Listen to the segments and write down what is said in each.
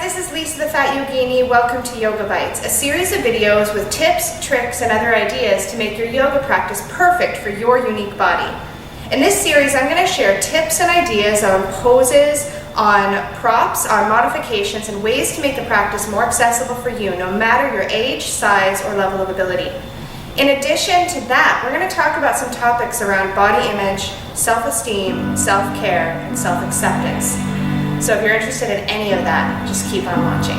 this is Lisa the Fat Yogini. Welcome to Yoga Bytes, a series of videos with tips, tricks, and other ideas to make your yoga practice perfect for your unique body. In this series, I'm going to share tips and ideas on poses, on props, on modifications, and ways to make the practice more accessible for you, no matter your age, size, or level of ability. In addition to that, we're going to talk about some topics around body image, self-esteem, self-care, and self-acceptance. So if you're interested in any of that, just keep on watching.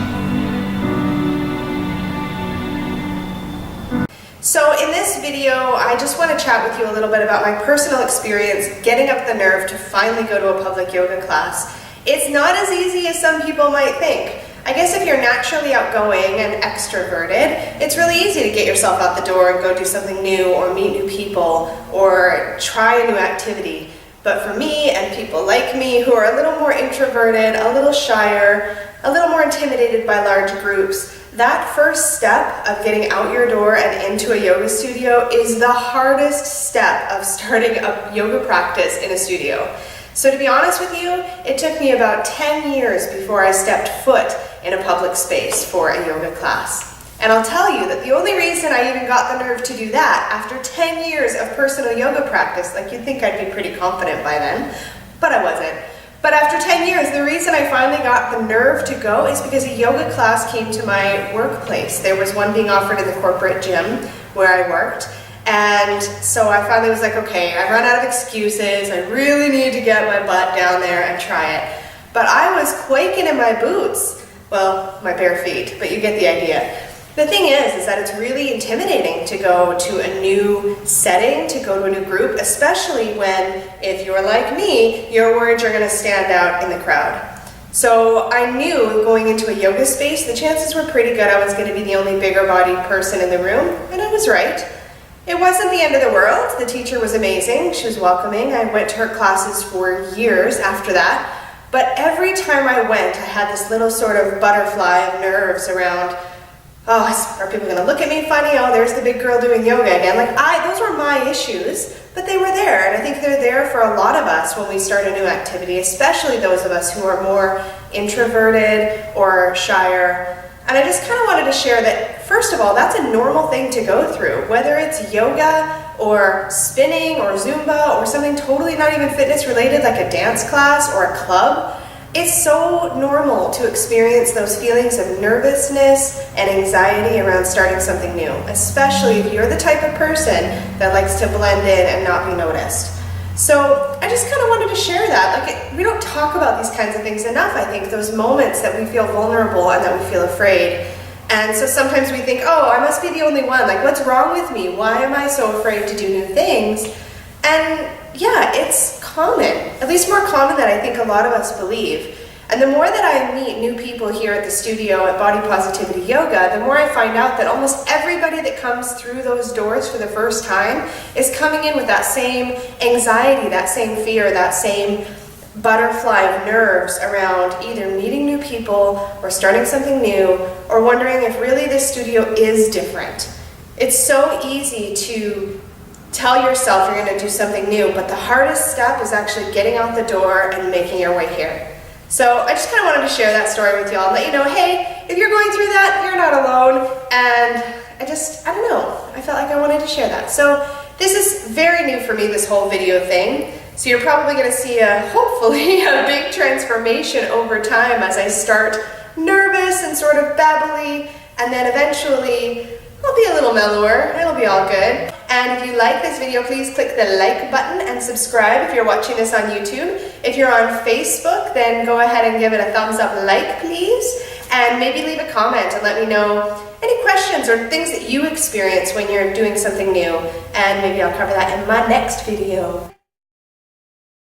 So in this video, I just want to chat with you a little bit about my personal experience getting up the nerve to finally go to a public yoga class. It's not as easy as some people might think. I guess if you're naturally outgoing and extroverted, it's really easy to get yourself out the door and go do something new or meet new people or try a new activity. But for me and people like me who are a little more introverted, a little shyer, a little more intimidated by large groups, that first step of getting out your door and into a yoga studio is the hardest step of starting a yoga practice in a studio. So to be honest with you, it took me about 10 years before I stepped foot in a public space for a yoga class. And I'll tell you that the only reason I even got the nerve to do that after 10 years of personal yoga practice, like you'd think I'd be pretty confident by then, but I wasn't. But after 10 years, the reason I finally got the nerve to go is because a yoga class came to my workplace. There was one being offered in the corporate gym where I worked. And so I finally was like, okay, I run out of excuses. I really need to get my butt down there and try it. But I was quaking in my boots. Well, my bare feet, but you get the idea. The thing is that it's really intimidating to go to a new setting, to go to a new group, especially when, if you're like me, your words are going to stand out in the crowd. So I knew going into a yoga space, the chances were pretty good I was going to be the only bigger-bodied person in the room, and I was right. It wasn't the end of the world. The teacher was amazing. She was welcoming. I went to her classes for years after that. But every time I went, I had this little sort of butterfly of nerves around, oh, are people going to look at me funny? Oh, there's the big girl doing yoga again. Those were my issues, but they were there. And I think they're there for a lot of us when we start a new activity, especially those of us who are more introverted or shyer. And I just kind of wanted to share that, first of all, that's a normal thing to go through, whether it's yoga or spinning or Zumba or something totally not even fitness related like a dance class or a club. It's so normal to experience those feelings of nervousness and anxiety around starting something new, especially if you're the type of person that likes to blend in and not be noticed. So I just kind of wanted to share that. We don't talk about these kinds of things enough, I think, those moments that we feel vulnerable and that we feel afraid. And so sometimes we think, oh, I must be the only one. What's wrong with me? Why am I so afraid to do new things? And yeah, it's common, at least more common than I think a lot of us believe. And the more that I meet new people here at the studio at Body Positivity Yoga, the more I find out that almost everybody that comes through those doors for the first time is coming in with that same anxiety, that same fear, that same butterfly of nerves around either meeting new people or starting something new or wondering if really this studio is different. It's so easy to tell yourself you're going to do something new, but the hardest step is actually getting out the door and making your way here. So I just kind of wanted to share that story with y'all and let you know, hey, if you're going through that, you're not alone. And I don't know, I felt like I wanted to share that. So this is very new for me, this whole video thing. So you're probably going to see hopefully a big transformation over time as I start nervous and sort of babbly, and then eventually I'll be a little mellower, it'll be all good. And if you like this video, please click the like button and subscribe if you're watching this on YouTube. If you're on Facebook, then go ahead and give it a thumbs up like, please. And maybe leave a comment and let me know any questions or things that you experience when you're doing something new. And maybe I'll cover that in my next video.